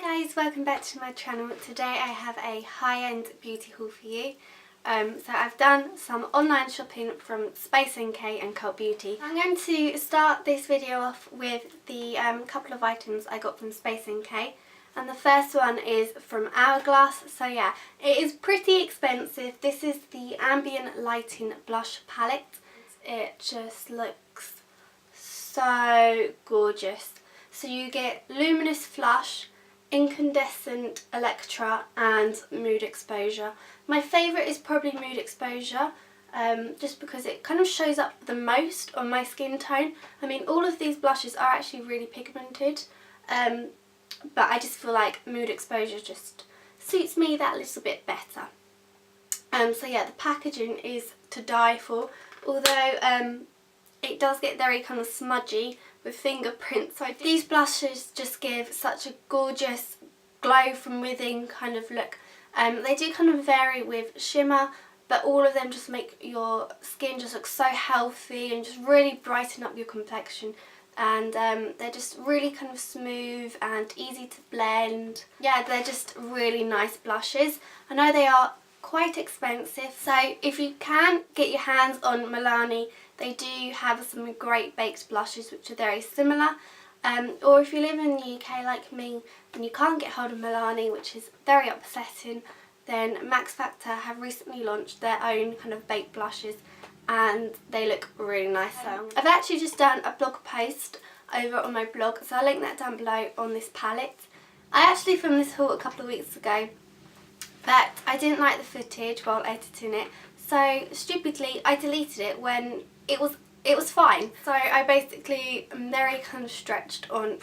Hi guys, welcome back to my channel. Today I have a high-end beauty haul for you. So I've done some online shopping from Space NK and Cult Beauty. I'm going to start this video off with the couple of items I got from Space NK. And the first one is from Hourglass. So yeah, it is pretty expensive. This is the Ambient Lighting Blush Palette. It just looks so gorgeous. So you get Luminous Flush, Incandescent Electra and Mood Exposure. My favourite is probably Mood Exposure, just because it kind of shows up the most on my skin tone. I mean, all of these blushes are actually really pigmented, but I just feel like Mood Exposure just suits me that little bit better. So yeah, the packaging is to die for, although it does get very kind of smudgy with fingerprints. So these blushes just give such a gorgeous glow from within kind of look. They do kind of vary with shimmer, but all of them just make your skin just look so healthy and just really brighten up your complexion. And they're just really kind of smooth and easy to blend. Yeah, they're just really nice blushes. I know they are quite expensive, so if you can get your hands on Milani, they do have some great baked blushes which are very similar. Or if you live in the UK like me and you can't get hold of Milani, which is very upsetting, then Max Factor have recently launched their own kind of baked blushes and they look really nice. I've actually just done a blog post over on my blog, so I'll link that down below on this palette. I actually filmed this haul a couple of weeks ago, but I didn't like the footage while editing it, so stupidly I deleted it when it was fine. So I basically am very kind of stretched on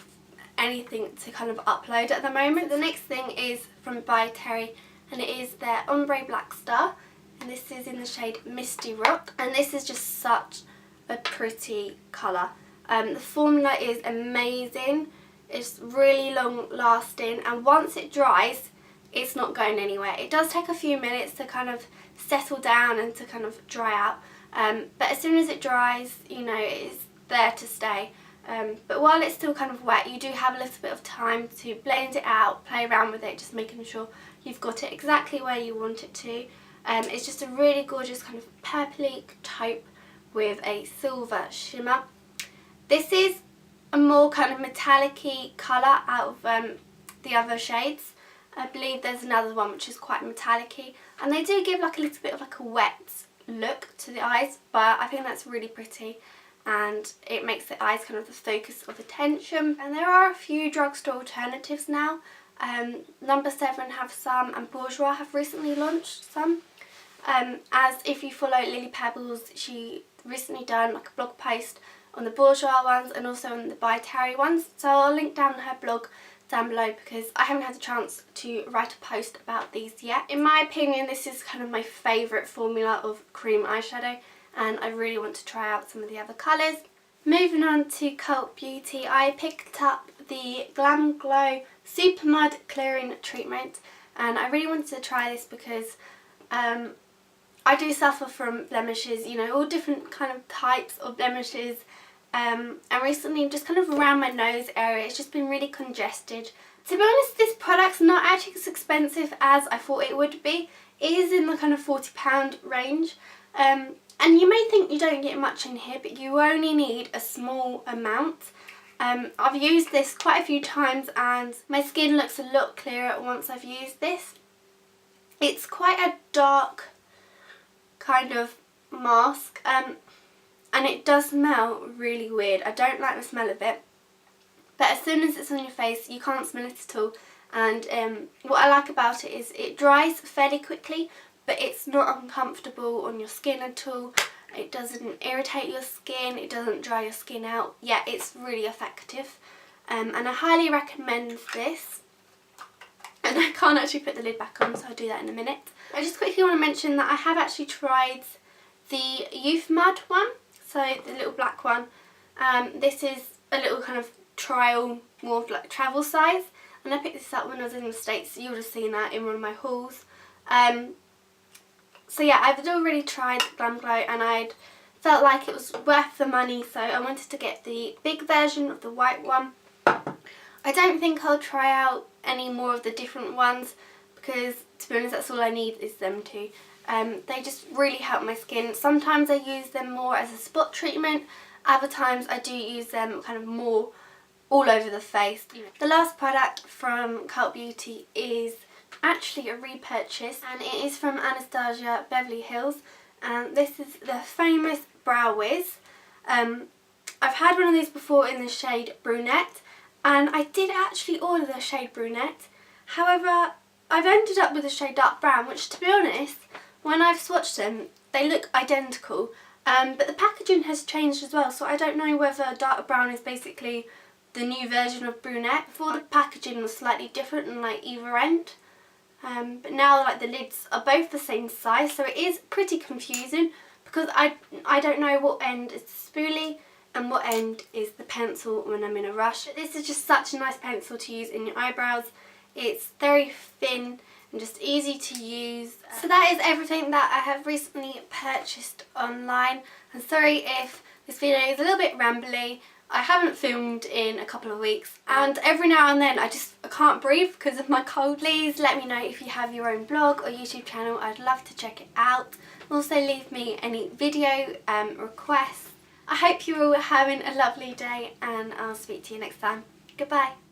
anything to kind of upload at the moment. The next thing is from by Terry, and it is their Ombre Black Star, and this is in the shade Misty Rock, and this is just such a pretty colour. The formula is amazing, it's really long lasting, and once it dries it's not going anywhere. It does take a few minutes to kind of settle down and to kind of dry out, but as soon as it dries, you know, it's there to stay. But while it's still kind of wet, you do have a little bit of time to blend it out, play around with it, just making sure you've got it exactly where you want it to. It's just a really gorgeous kind of purpley taupe with a silver shimmer. This is a more kind of metallic-y colour out of the other shades. I believe there's another one which is quite metallic-y, and they do give like a little bit of like a wet look to the eyes, but I think that's really pretty and it makes the eyes kind of the focus of attention. And there are a few drugstore alternatives now. Number 7 have some, and Bourjois have recently launched some. As if you follow Lily Pebbles, she recently done like a blog post on the Bourjois ones and also on the By Terry ones, so I'll link down her blog down below because I haven't had the chance to write a post about these yet. In my opinion, this is kind of my favourite formula of cream eyeshadow, and I really want to try out some of the other colours. Moving on to Cult Beauty, I picked up the Glam Glow Super Mud Clearing Treatment, and I really wanted to try this because I do suffer from blemishes, you know, all different kind of types of blemishes. And recently just kind of around my nose area, it's just been really congested. To be honest, this product's not actually as expensive as I thought it would be. It is in the kind of £40 range. And you may think you don't get much in here, but you only need a small amount. I've used this quite a few times and my skin looks a lot clearer once I've used this. It's quite a dark kind of mask. And it does smell really weird. I don't like the smell of it, but as soon as it's on your face you can't smell it at all. And what I like about it is it dries fairly quickly, but it's not uncomfortable on your skin at all. It doesn't irritate your skin, it doesn't dry your skin out. Yeah, it's really effective, and I highly recommend this. And I can't actually put the lid back on, so I'll do that in a minute. I just quickly want to mention that I have actually tried the Youth Mud one. So the little black one, this is a little kind of trial, more of like travel size, and I picked this up when I was in the States, so you would have seen that in one of my hauls. So yeah, I've already tried Glam Glow and I'd felt like it was worth the money, so I wanted to get the big version of the white one. I don't think I'll try out any more of the different ones because, to be honest, that's all I need is them two. They just really help my skin. Sometimes I use them more as a spot treatment, other times I do use them kind of more all over the face. The last product from Cult Beauty is actually a repurchase, and it is from Anastasia Beverly Hills, and this is the famous Brow Wiz. I've had one of these before in the shade Brunette, and I did actually order the shade Brunette. However, I've ended up with the shade Dark Brown, which, to be honest, when I've swatched them, they look identical. But the packaging has changed as well, so I don't know whether Dark Brown is basically the new version of Brunette. Before, the packaging was slightly different on like either end. But now like the lids are both the same size, so it is pretty confusing because I don't know what end is the spoolie and what end is the pencil when I'm in a rush. But this is just such a nice pencil to use in your eyebrows. It's very thin and just easy to use. So that is everything that I have recently purchased online. I'm sorry if this video is a little bit rambly. I haven't filmed in a couple of weeks, and every now and then I can't breathe because of my cold. Please let me know if you have your own blog or YouTube channel. I'd love to check it out. Also leave me any video requests. I hope you're all having a lovely day, and I'll speak to you next time. Goodbye.